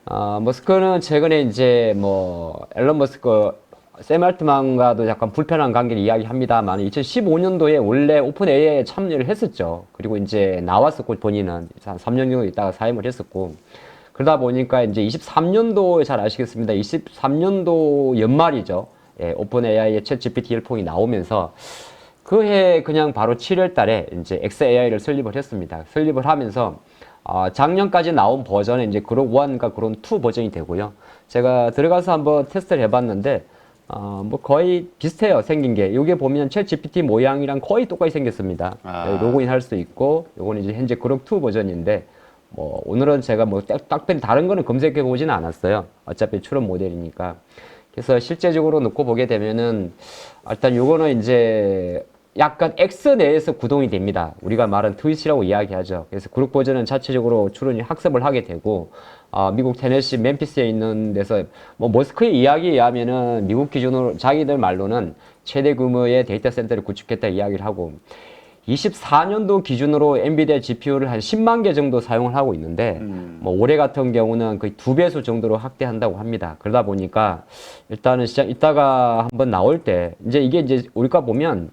머스크는 최근에 이제 뭐 앨런 머스크, 샘 알트만과도 약간 불편한 관계를 이야기합니다만 2015년도에 원래 오픈 AI에 참여를 했었죠. 그리고 이제 나왔었고 본인은 한 3년 정도 있다가 사임을 했었고 그러다 보니까 이제 23년도에 잘 아시겠습니다. 23년도 연말이죠. 예, 오픈 AI의 챗 GPT 열풍이 나오면서 그 해 그냥 바로 7월 달에 이제 XAI를 설립을 했습니다. 설립을 하면서 작년까지 나온 버전은 이제 그록 1과 그록 2 버전이 되고요. 제가 들어가서 한번 테스트를 해봤는데 뭐 거의 비슷해요. 생긴 게. 요게 보면 챗 GPT 모양이랑 거의 똑같이 생겼습니다. 로그인 할 수 있고 요거는 이제 현재 그록 2 버전인데 뭐 오늘은 제가 뭐 딱히 다른 거는 검색해 보지는 않았어요. 어차피 출원 모델이니까. 그래서 실제적으로 놓고 보게 되면은 일단 요거는 이제 약간 X 내에서 구동이 됩니다. 우리가 말한 트위치라고 이야기하죠. 그래서 그룹 버전은 자체적으로 출원이 학습을 하게 되고 미국 테네시 멤피스에 있는 데서 뭐 머스크의 이야기에 의하면은 미국 기준으로 자기들 말로는 최대 규모의 데이터 센터를 구축했다 이야기를 하고 24년도 기준으로 엔비디아 GPU를 한 10만 개 정도 사용을 하고 있는데 뭐 올해 같은 경우는 거의 2배수 정도로 확대한다고 합니다. 그러다 보니까 일단은 시장 이따가 한번 나올 때 이제 이게 이제 우리가 보면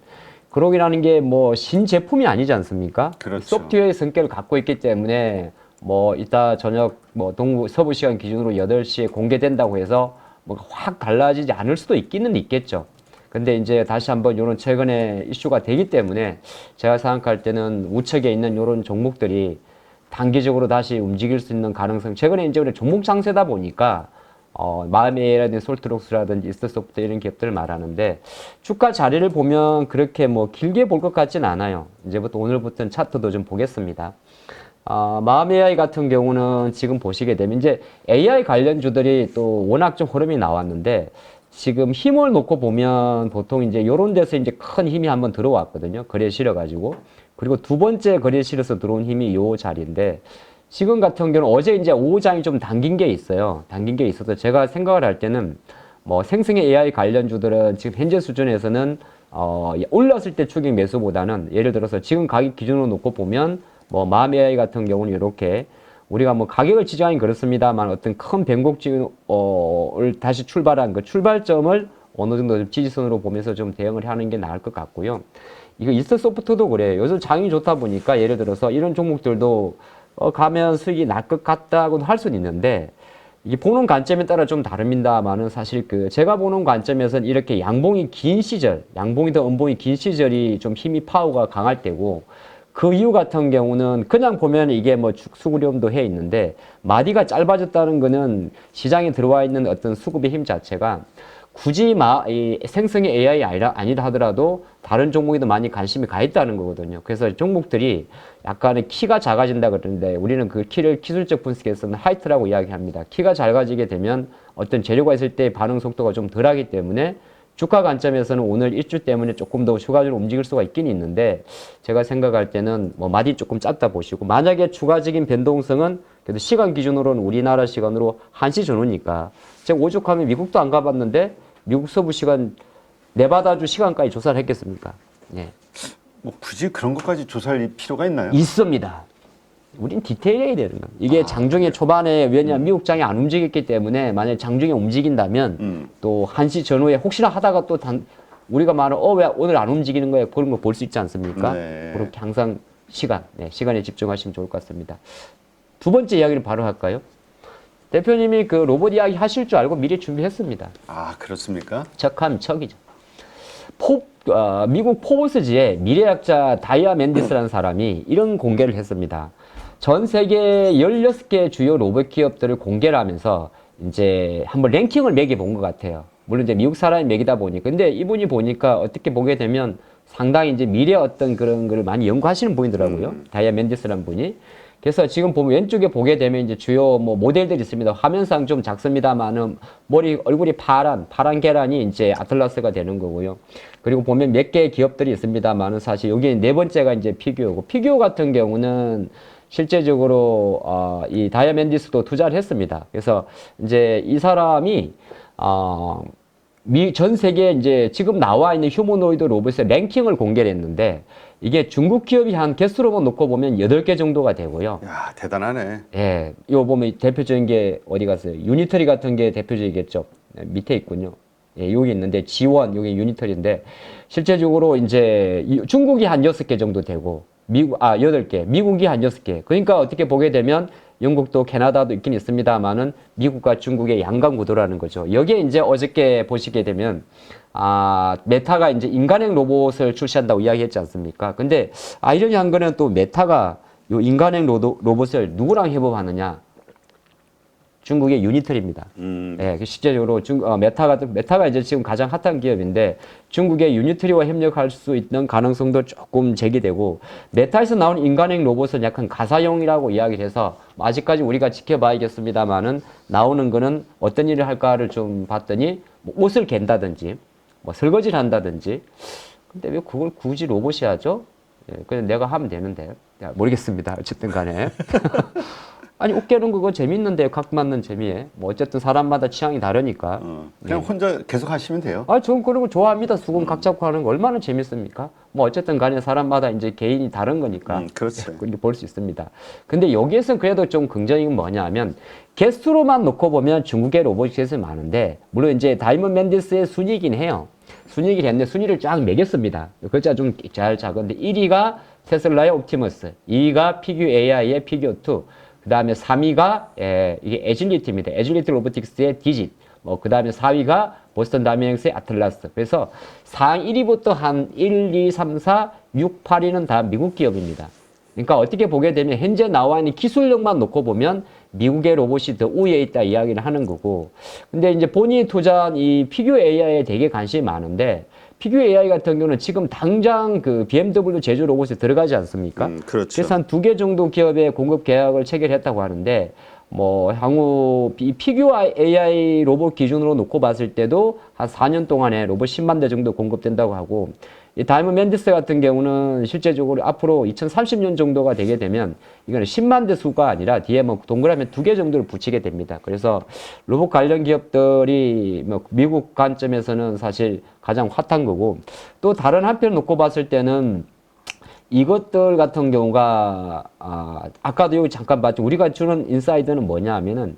그록이라는 게 뭐 신제품이 아니지 않습니까? 그렇죠. 소프트웨어의 성격을 갖고 있기 때문에 뭐 이따 저녁 뭐 동부 서부 시간 기준으로 8시에 공개된다고 해서 뭐 확 달라지지 않을 수도 있기는 있겠죠. 근데 이제 다시 한번 요런 최근에 이슈가 되기 때문에 제가 생각할 때는 우측에 있는 이런 종목들이 단기적으로 다시 움직일 수 있는 가능성, 최근에 이제 종목 장세다 보니까 마음에라든지 솔트록스라든지 이스트소프트 이런 기업들을 말하는데 주가 자리를 보면 그렇게 뭐 길게 볼 것 같진 않아요. 이제부터 오늘부터는 차트도 좀 보겠습니다. 마음 AI 같은 경우는 지금 보시게 되면 이제 AI 관련주들이 또 워낙 좀 흐름이 나왔는데 지금 힘을 놓고 보면 보통 이제 이런 데서 이제 큰 힘이 한번 들어왔거든요. 거래에 실어가지고. 그리고 두 번째 거래에 실어서 들어온 힘이 요 자리인데 지금 같은 경우는 어제 이제 5장이 좀 당긴 게 있어요. 당긴 게 있어서 제가 생각을 할 때는 뭐 생성의 AI 관련주들은 지금 현재 수준에서는 올랐을 때 추격 매수보다는 예를 들어서 지금 가격 기준으로 놓고 보면 뭐 마음 AI 같은 경우는 이렇게 우리가 뭐 가격을 지정하긴 그렇습니다만 어떤 큰 변곡을 다시 출발한 그 출발점을 어느 정도 좀 지지선으로 보면서 좀 대응을 하는 게 나을 것 같고요. 이거 이스트소프트도 그래요. 요즘 장이 좋다 보니까 예를 들어서 이런 종목들도 가면 수익이 날 것 같다고도 할 수는 있는데 이게 보는 관점에 따라 좀 다릅니다만은 사실 그 제가 보는 관점에서는 이렇게 양봉이 긴 시절, 양봉이든 음봉이 긴 시절이 좀 힘이 파워가 강할 때고 그 이유 같은 경우는 그냥 보면 이게 뭐 수급렴도 해 있는데 마디가 짧아졌다는 거는 시장에 들어와 있는 어떤 수급의 힘 자체가 굳이 이 생성의 AI 아니라 하더라도 다른 종목에도 많이 관심이 가 있다는 거거든요. 그래서 종목들이 약간의 키가 작아진다 그러는데 우리는 그 키를 기술적 분석에서는 하이트라고 이야기합니다. 키가 작아지게 되면 어떤 재료가 있을 때 반응 속도가 좀 덜하기 때문에 주가 관점에서는 오늘 일주 때문에 조금 더 추가적으로 움직일 수가 있긴 있는데 제가 생각할 때는 뭐 마디 조금 짧다 보시고 만약에 추가적인 변동성은 그래도 시간 기준으로는 우리나라 시간으로 1시 전후니까 제가 오죽하면 미국도 안 가봤는데 미국 서부 시간 네바다주 시간까지 조사를 했겠습니까? 예. 뭐 굳이 그런 것까지 조사할 필요가 있나요? 있습니다. 우린 디테일해야 되는 거예요. 이게 장중에 초반에 왜냐하면 미국 장이 안 움직였기 때문에 만약에 장중에 움직인다면 또 1시 전후에 혹시나 하다가 또 우리가 말하는 왜 오늘 안 움직이는 거야 그런 거 볼 수 있지 않습니까? 네. 그렇게 항상 시간에 집중하시면 좋을 것 같습니다. 두 번째 이야기를 바로 할까요? 대표님이 그 로봇 이야기 하실 줄 알고 미리 준비했습니다. 그렇습니까? 척하면 척이죠. 미국 포브스지의 미래학자 다이아 맨디스라는 사람이 이런 공개를 했습니다. 전 세계 16개 주요 로봇 기업들을 공개를 하면서 이제 한번 랭킹을 매겨본 것 같아요. 물론 이제 미국 사람이 매기다 보니까. 근데 이분이 보니까 어떻게 보게 되면 상당히 이제 미래 어떤 그런 걸 많이 연구하시는 분이더라고요. 다이아 맨디스라는 분이. 그래서 지금 보면 왼쪽에 보게 되면 이제 주요 뭐 모델들이 있습니다. 화면상 좀 작습니다만은 얼굴이 파란 계란이 이제 아틀라스가 되는 거고요. 그리고 보면 몇 개의 기업들이 있습니다만은 사실 여기 네 번째가 이제 피규어고 피규어 같은 경우는 실제적으로 이 다이아멘디스도 투자를 했습니다. 그래서 이제 이 사람이 전 세계 이제 지금 나와 있는 휴머노이드 로봇의 랭킹을 공개를 했는데 이게 중국 기업이 한 개수로만 놓고 보면 8개 정도가 되고요. 야, 대단하네. 예, 이거 보면 대표적인 게 어디 갔어요? 유니터리 같은 게 대표적이겠죠. 네, 밑에 있군요. 예, 여기 있는데 G1, 여기 유니터리인데 실제적으로 이제 중국이 한 6개 정도 되고 미국 8개, 미국이 한 6개. 그러니까 어떻게 보게 되면 영국도 캐나다도 있긴 있습니다만은 미국과 중국의 양강 구도라는 거죠. 여기에 이제 어저께 보시게 되면 메타가 이제 인간형 로봇을 출시한다고 이야기했지 않습니까? 근데 아이러니한 거는 또 메타가 요 인간형 로봇을 누구랑 협업하느냐? 중국의 유니터리입니다. 예, 실제적으로 메타가 이제 지금 가장 핫한 기업인데 중국의 유니터리와 협력할 수 있는 가능성도 조금 제기되고 메타에서 나온 인간형 로봇은 약간 가사용이라고 이야기를 해서 아직까지 우리가 지켜봐야겠습니다만은 나오는 거는 어떤 일을 할까를 좀 봤더니 뭐 옷을 갠다든지 뭐 설거지를 한다든지 근데 왜 그걸 굳이 로봇이 하죠? 예, 그냥 내가 하면 되는데 모르겠습니다. 어쨌든 간에 아니 옷 깨는 그거 재밌는데 각 맞는 재미에 뭐 어쨌든 사람마다 취향이 다르니까 그냥 혼자 계속 하시면 돼요. 저는 그런 거 좋아합니다. 수건 각 잡고 하는 거 얼마나 재밌습니까? 뭐 어쨌든 간에 사람마다 이제 개인이 다른 거니까 그렇죠. 그렇게 볼 수 있습니다. 근데 여기에서는 그래도 좀 긍정인 건 뭐냐면 개수로만 놓고 보면 중국의 로봇이 개수 많은데 물론 이제 다이먼 맨디스의 순위이긴 해요. 순위이긴 했는데 순위를 쫙 매겼습니다. 글자 좀 잘 작은데 1위가 테슬라의 옵티머스, 2위가 피규어 AI의 피규어 2, 그 다음에 3위가 이게 에질리티입니다. 에질리티 로보틱스의 디짓. 그 다음에 4위가 보스턴 다이내믹스의 아틀라스. 그래서 상위 1위부터 한 1, 2, 3, 4, 6, 8위는 다 미국 기업입니다. 그러니까 어떻게 보게 되면 현재 나와 있는 기술력만 놓고 보면 미국의 로봇이 더 우위에 있다 이야기를 하는 거고. 근데 이제 본인이 투자한 이 피규어 AI에 되게 관심이 많은데 피규어 AI 같은 경우는 지금 당장 그 BMW 제조 로봇에 들어가지 않습니까? 그렇죠. 그래서 한 2개 정도 기업의 공급 계약을 체결했다고 하는데 뭐 향후 이 피규어 AI 로봇 기준으로 놓고 봤을 때도 한 4년 동안에 로봇 10만 대 정도 공급된다고 하고 이 다이먼 맨디스 같은 경우는 실제적으로 앞으로 2030년 정도가 되게 되면 이거는 10만 대 수가 아니라 뒤에 뭐 동그라미 2개 정도를 붙이게 됩니다. 그래서 로봇 관련 기업들이 뭐 미국 관점에서는 사실 가장 핫한 거고 또 다른 한편 놓고 봤을 때는 이것들 같은 경우가 아까도 여기 잠깐 봤죠. 우리가 주는 인사이드는 뭐냐 하면은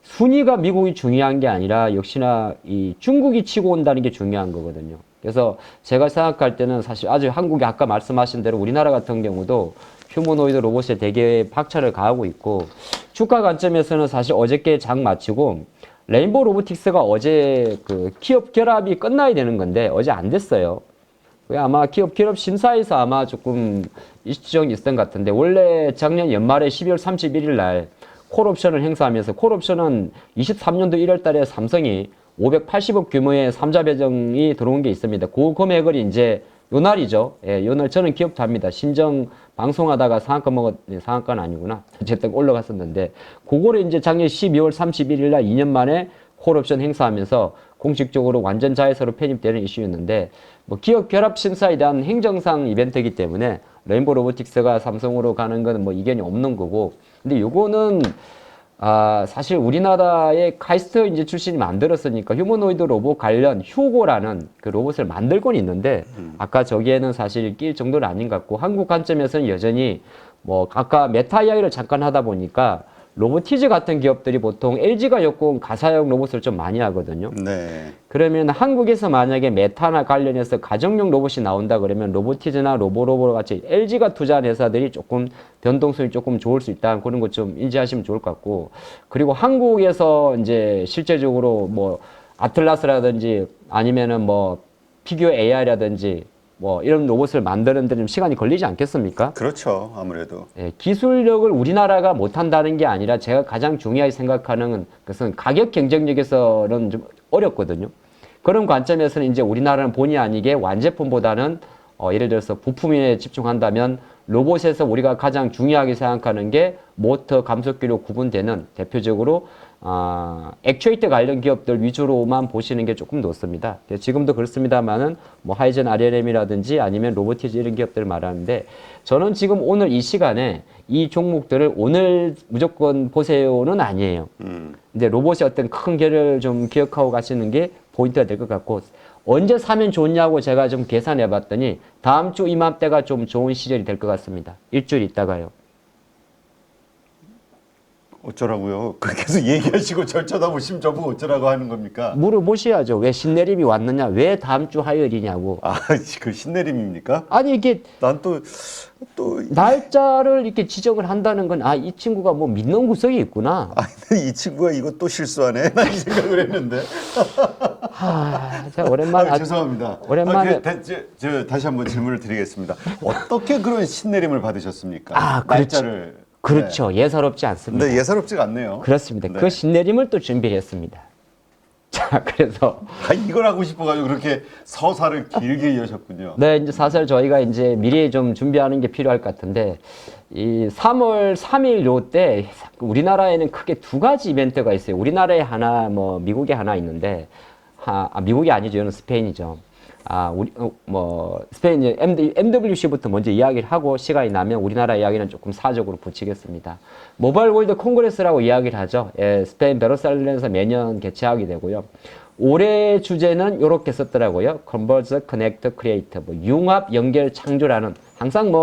순위가 미국이 중요한 게 아니라 역시나 이 중국이 치고 온다는 게 중요한 거거든요. 그래서 제가 생각할 때는 사실 아주 한국이 아까 말씀하신 대로 우리나라 같은 경우도 휴머노이드 로봇에 되게 박차를 가하고 있고 주가 관점에서는 사실 어저께 장 마치고 레인보우 로보틱스가 어제 그 기업 결합이 끝나야 되는 건데 어제 안 됐어요. 아마 기업 결합 심사에서 아마 조금 일정이 있었던 것 같은데 원래 작년 연말에 12월 31일 날 콜옵션을 행사하면서 콜옵션은 23년도 1월 달에 삼성이 580억 규모의 3자 배정이 들어온 게 있습니다. 그 금액을 이제 요 날이죠. 예, 요 날 저는 기억도 합니다. 신정 방송하다가 상한가는 아니구나. 어쨌든 올라갔었는데 그거를 이제 작년 12월 31일 날 2년 만에 콜옵션 행사하면서 공식적으로 완전 자회사로 편입되는 이슈였는데 뭐 기업 결합 심사에 대한 행정상 이벤트이기 때문에 레인보우 로보틱스가 삼성으로 가는 건 뭐 이견이 없는 거고 근데 요거는 사실 우리나라의 카이스트 이제 출신이 만들었으니까 휴머노이드 로봇 관련 휴고라는 그 로봇을 만들곤 있는데 아까 저기에는 사실 낄 정도는 아닌 것 같고 한국 관점에서는 여전히 뭐 아까 메타 이야기를 잠깐 하다 보니까 로보티즈 같은 기업들이 보통 LG가 엮은 가사용 로봇을 좀 많이 하거든요. 네. 그러면 한국에서 만약에 메타나 관련해서 가정용 로봇이 나온다 그러면 로보티즈나 로보로보 같이 LG가 투자한 회사들이 조금 변동성이 조금 좋을 수 있다. 그런 것 좀 인지하시면 좋을 것 같고. 그리고 한국에서 이제 실제적으로 뭐 아틀라스라든지 아니면은 뭐 피규어 AI라든지 뭐 이런 로봇을 만드는 데 좀 시간이 걸리지 않겠습니까? 그렇죠. 아무래도. 예, 기술력을 우리나라가 못한다는 게 아니라 제가 가장 중요하게 생각하는 것은 가격 경쟁력에서는 좀 어렵거든요. 그런 관점에서는 이제 우리나라는 본의 아니게 완제품보다는 예를 들어서 부품에 집중한다면 로봇에서 우리가 가장 중요하게 생각하는 게 모터, 감속기로 구분되는 대표적으로 액추에이터 관련 기업들 위주로만 보시는 게 조금 높습니다. 지금도 그렇습니다만은 뭐 하이젠 RLM이라든지 아니면 로보티즈 이런 기업들을 말하는데 저는 지금 오늘 이 시간에 이 종목들을 오늘 무조건 보세요는 아니에요. 근데 로봇의 어떤 큰 결을 좀 기억하고 가시는 게 포인트가 될 것 같고 언제 사면 좋냐고 제가 좀 계산해 봤더니 다음 주 이맘때가 좀 좋은 시절이 될 것 같습니다. 일주일 있다가요. 어쩌라고요? 그렇게 계속 얘기하시고 절 쳐다보시면 저보고 어쩌라고 하는 겁니까? 물어보셔야죠. 왜 신내림이 왔느냐? 왜 다음 주 화요일이냐고. 아, 그 신내림입니까? 아니 이게 난 또 날짜를 이렇게 지정을 한다는 건 아, 이 친구가 뭐 믿는 구석이 있구나. 아니, 이 친구가 이거 또 실수하네. 난 이 생각을 했는데. 자, 오랜만에 죄송합니다. 오랜만에 저 다시 한번 질문을 드리겠습니다. 어떻게 그런 신내림을 받으셨습니까? 아, 그렇지. 날짜를. 그렇죠. 예사롭지 않습니다. 네, 예사롭지가 않네요. 그렇습니다. 네. 그 신내림을 또 준비했습니다. 자, 그래서 아, 이걸 하고 싶어가지고 그렇게 서사를 길게 이어셨군요. 네, 이제 사실 저희가 이제 미리 좀 준비하는 게 필요할 것 같은데 이 3월 3일 요때 우리나라에는 크게 두 가지 이벤트가 있어요. 우리나라에 하나, 뭐 미국에 하나 있는데 미국이 아니죠. 이거는 스페인이죠. 스페인 MWC부터 먼저 이야기를 하고 시간이 나면 우리나라 이야기는 조금 사적으로 붙이겠습니다. 모바일 월드 콩그레스라고 이야기를 하죠. 예, 스페인 베르살레에서 매년 개최하게 되고요. 올해 주제는 이렇게 썼더라고요. Converge, Connect, Create. 융합, 연결, 창조라는 항상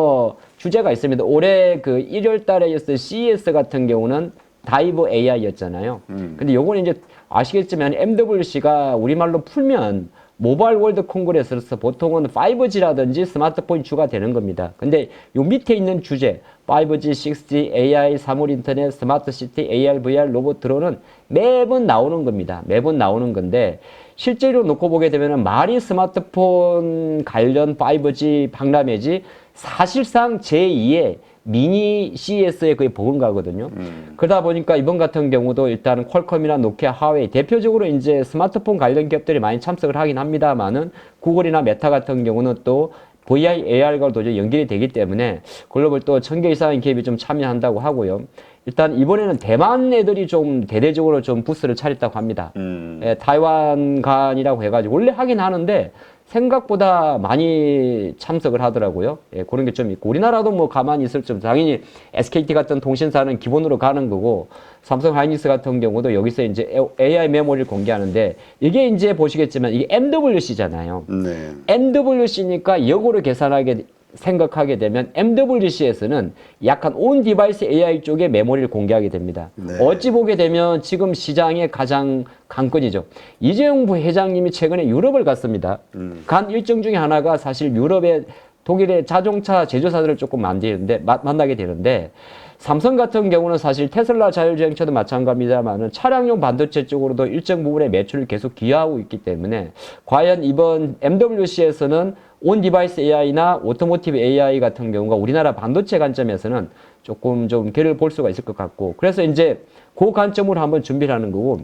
주제가 있습니다. 올해 그 1월 달에 있었던 CES 같은 경우는 다이브 AI였잖아요. 근데 요거는 이제 아시겠지만 MWC가 우리말로 풀면 모바일 월드 콩그레스로서 보통은 5G라든지 스마트폰이 주가 되는 겁니다. 근데 요 밑에 있는 주제 5G, 6G, AI, 사물 인터넷, 스마트 시티, AR, VR, 로봇 드론은 매번 나오는 겁니다. 매번 나오는 건데 실제로 놓고 보게 되면 말이 스마트폰 관련 5G 박람회지 사실상 제2의 미니 CES에 거의 버금가거든요. 그러다 보니까 이번 같은 경우도 일단 퀄컴이나 노키아, 하웨이 대표적으로 이제 스마트폰 관련 기업들이 많이 참석을 하긴 합니다만은 구글이나 메타 같은 경우는 또 VR, AR과 도저히 연결이 되기 때문에 글로벌 또 1000개 이상의 기업이 좀 참여한다고 하고요. 일단 이번에는 대만 애들이 좀 대대적으로 좀 부스를 차렸다고 합니다. 예, 타이완간이라고 해가지고 원래 하긴 하는데 생각보다 많이 참석을 하더라고요. 예, 그런 게 좀 있고 우리나라도 뭐 가만히 있을 좀 당연히 SKT 같은 통신사는 기본으로 가는 거고 삼성 하이닉스 같은 경우도 여기서 이제 AI 메모리를 공개하는데 이게 이제 보시겠지만 이게 MWC잖아요. 네. MWC니까 역으로 계산하게 생각하게 되면 MWC에서는 약간 온 디바이스 AI 쪽에 메모리를 공개하게 됩니다. 네. 어찌 보게 되면 지금 시장의 가장 강건이죠. 이재용 부회장님이 최근에 유럽을 갔습니다. 간 일정 중에 하나가 사실 유럽의 독일의 자동차 제조사들을 조금 만나게 되는데 삼성 같은 경우는 사실 테슬라 자율주행차도 마찬가지입니다만은 차량용 반도체 쪽으로도 일정 부분의 매출을 계속 기여하고 있기 때문에 과연 이번 MWC에서는 온 디바이스 AI나 오토모티브 AI 같은 경우가 우리나라 반도체 관점에서는 조금 좀 길을 볼 수가 있을 것 같고 그래서 이제 그 관점으로 한번 준비를 하는 거고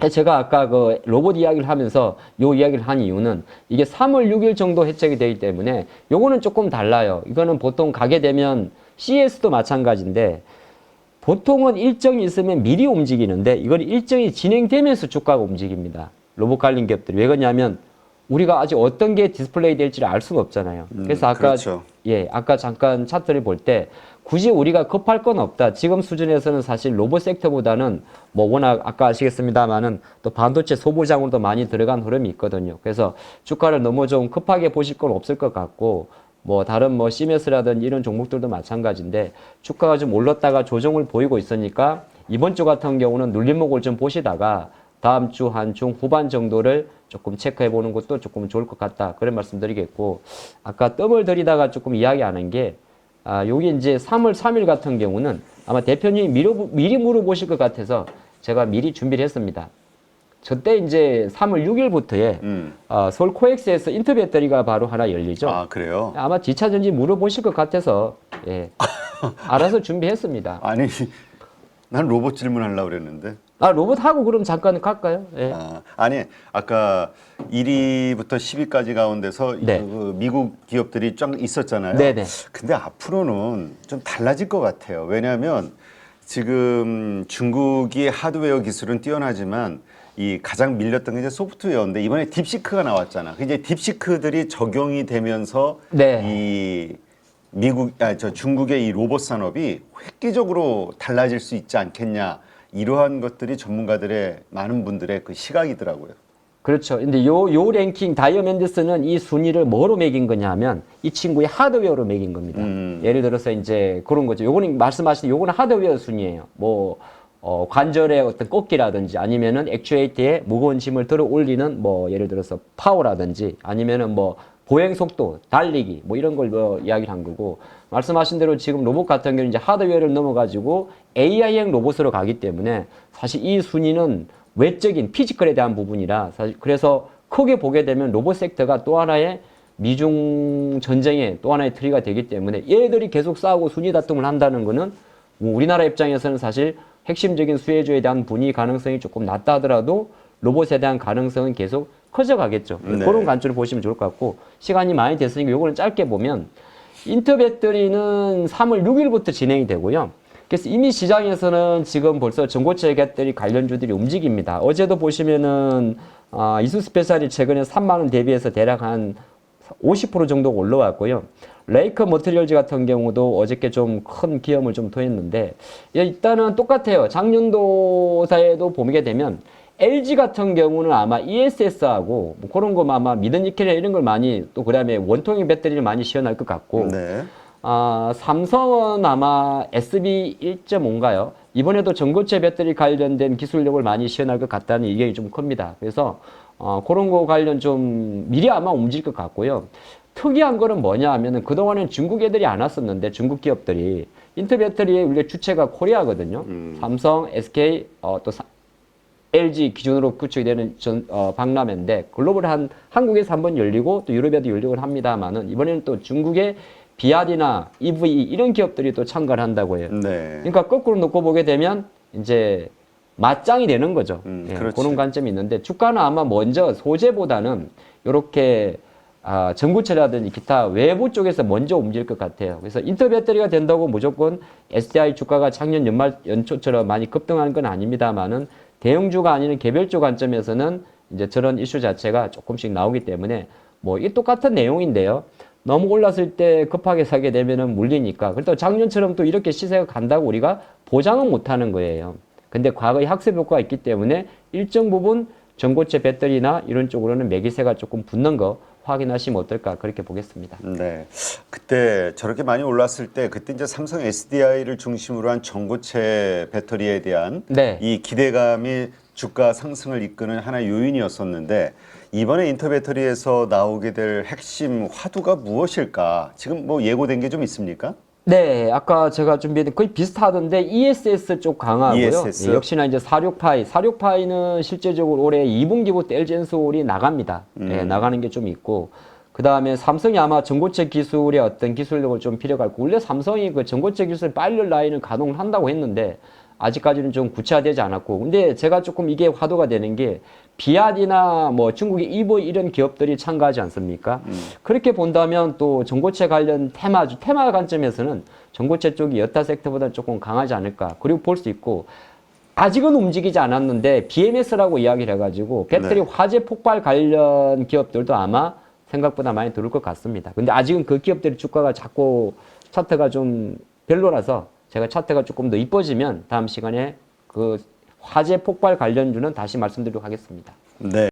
제가 아까 그 로봇 이야기를 하면서 요 이야기를 한 이유는 이게 3월 6일 정도 해체가 되기 때문에 요거는 조금 달라요. 이거는 보통 가게 되면 CES도 마찬가지인데 보통은 일정이 있으면 미리 움직이는데 이건 일정이 진행되면서 주가가 움직입니다. 로봇 관련 기업들이. 왜 그러냐면 우리가 아직 어떤 게 디스플레이 될지를 알 수가 없잖아요. 그래서 아까 그렇죠. 아까 잠깐 차트를 볼 때 굳이 우리가 급할 건 없다. 지금 수준에서는 사실 로봇 섹터보다는 뭐 워낙 아까 아시겠습니다만은 또 반도체 소부장으로도 많이 들어간 흐름이 있거든요. 그래서 주가를 너무 좀 급하게 보실 건 없을 것 같고 뭐 다른 뭐 시메스라든지 이런 종목들도 마찬가지인데 주가가 좀 올랐다가 조정을 보이고 있으니까 이번 주 같은 경우는 눌림목을 좀 보시다가 다음 주 한 중후반 정도를 조금 체크해 보는 것도 조금 좋을 것 같다. 그런 말씀 드리겠고 아까 뜸을 들이다가 조금 이야기하는 게 여기 이제 3월 3일 같은 경우는 아마 대표님이 미리 물어보실 것 같아서 제가 미리 준비를 했습니다. 저때 이제 3월 6일부터에 서울 코엑스에서 인터뷰 배터리가 바로 하나 열리죠. 아, 그래요? 아마 지차전지 물어보실 것 같아서 예, 알아서 준비했습니다. 아니, 난 로봇 질문하려고 그랬는데. 로봇하고 그럼 잠깐 갈까요? 예. 아니, 아까 1위부터 10위까지 가운데서 네. 그 미국 기업들이 쫙 있었잖아요. 네네. 근데 앞으로는 좀 달라질 것 같아요. 왜냐하면 지금 중국이 하드웨어 기술은 뛰어나지만 이 가장 밀렸던 게 이제 소프트웨어인데 이번에 딥시크가 나왔잖아. 이제 딥시크들이 적용이 되면서 네. 중국의 이 로봇 산업이 획기적으로 달라질 수 있지 않겠냐. 이러한 것들이 전문가들의 많은 분들의 그 시각이더라고요. 그렇죠. 근데 요 랭킹 다이아몬드스는 이 순위를 뭐로 매긴 거냐면 이 친구의 하드웨어로 매긴 겁니다. 예를 들어서 이제 그런 거죠. 요거는 말씀하신 요거는 하드웨어 순위예요. 뭐 관절의 어떤 꺾기라든지 아니면은 액추에이터에 무거운 짐을 들어 올리는 뭐 예를 들어서 파워라든지 아니면은 뭐 보행 속도, 달리기 뭐 이런 걸 이야기를 한 거고 말씀하신 대로 지금 로봇 같은 경우는 이제 하드웨어를 넘어가지고 AI형 로봇으로 가기 때문에 사실 이 순위는 외적인 피지컬에 대한 부분이라 사실 그래서 크게 보게 되면 로봇 섹터가 또 하나의 미중 전쟁의 또 하나의 트리가 되기 때문에 얘들이 계속 싸우고 순위 다툼을 한다는 거는 뭐 우리나라 입장에서는 사실 핵심적인 수혜주에 대한 분위 가능성이 조금 낮다 하더라도 로봇에 대한 가능성은 계속 커져가겠죠. 네. 그런 관점을 보시면 좋을 것 같고 시간이 많이 됐으니까 요거는 짧게 보면 인터 배터리는 3월 6일부터 진행이 되고요. 그래서 이미 시장에서는 지금 벌써 전고체 배터리 관련주들이 움직입니다. 어제도 보시면은 이수스페셜이 최근에 3만 원 대비해서 대략 한 50% 정도 올라왔고요. 레이커 머티리얼즈 같은 경우도 어저께 좀 큰 기염을 좀 토했는데 일단은 똑같아요. 작년도사에도 보게 되면 LG 같은 경우는 아마 ESS하고 뭐 그런 거 아마 미드니켈이나 이런 걸 많이 또 그다음에 원통형 배터리를 많이 시연할 것 같고 네. 삼성은 아마 SB 1.5인가요? 이번에도 전고체 배터리 관련된 기술력을 많이 시연할 것 같다는 의견이 좀 큽니다. 그래서 그런 거 관련 좀 미리 아마 움직일 것 같고요. 특이한 거는 뭐냐 하면은 그동안엔 중국 애들이 안 왔었는데 중국 기업들이 인터 배터리의 원래 주체가 코리아거든요. 삼성, SK, 또 LG 기준으로 구축이 되는 박람회인데 글로벌 한국에서 한번 열리고 또 유럽에도 열리고 합니다만은 이번에는 또 중국의 비아디나 EVE 이런 기업들이 또 참가를 한다고 해요. 네. 그러니까 거꾸로 놓고 보게 되면 이제 맞짱이 되는 거죠. 예, 그렇지. 그런 관점이 있는데 주가는 아마 먼저 소재보다는 이렇게 전구체라든지 기타 외부 쪽에서 먼저 움직일 것 같아요. 그래서 인터 배터리가 된다고 무조건 SDI 주가가 작년 연초처럼 많이 급등하는 건 아닙니다만은 대형주가 아니는 개별주 관점에서는 이제 저런 이슈 자체가 조금씩 나오기 때문에 뭐 이게 똑같은 내용인데요. 너무 올랐을 때 급하게 사게 되면은 물리니까. 그래도 작년처럼 또 이렇게 시세가 간다고 우리가 보장은 못 하는 거예요. 근데 과거에 학습 효과가 있기 때문에 일정 부분 전고체 배터리나 이런 쪽으로는 매기세가 조금 붙는 거 확인하시면 어떨까 그렇게 보겠습니다. 네. 그때 저렇게 많이 올랐을 때 그때 이제 삼성 SDI를 중심으로 한 전고체 배터리에 대한 네. 이 기대감이 주가 상승을 이끄는 하나의 요인이었었는데 이번에 인터 배터리에서 나오게 될 핵심 화두가 무엇일까? 지금 뭐 예고된 게 좀 있습니까? 네, 아까 제가 준비했던 거의 비슷하던데 ESS 쪽 강화하고요. ESS. 예, 역시나 이제 46파이는 실제적으로 올해 2분기부터 LG 엔솔이 나갑니다. 예, 나가는 게 좀 있고 그 다음에 삼성이 아마 전고체 기술의 어떤 기술력을 좀 필요할 거고 원래 삼성이 그 전고체 기술 파일럿 라인을 가동을 한다고 했는데 아직까지는 좀 구체화되지 않았고 근데 제가 조금 이게 화두가 되는 게 비아디나 뭐 중국의 이보 이런 기업들이 참가하지 않습니까? 그렇게 본다면 또 전고체 관련 테마 관점에서는 전고체 쪽이 여타 섹터보다 조금 강하지 않을까 그리고 볼 수 있고 아직은 움직이지 않았는데 BMS라고 이야기를 해가지고 배터리 네. 화재 폭발 관련 기업들도 아마 생각보다 많이 들을 것 같습니다. 근데 아직은 그 기업들의 주가가 자꾸 차트가 좀 별로라서 제가 차트가 조금 더 이뻐지면 다음 시간에 그 화재 폭발 관련주는 다시 말씀드리도록 하겠습니다. 네.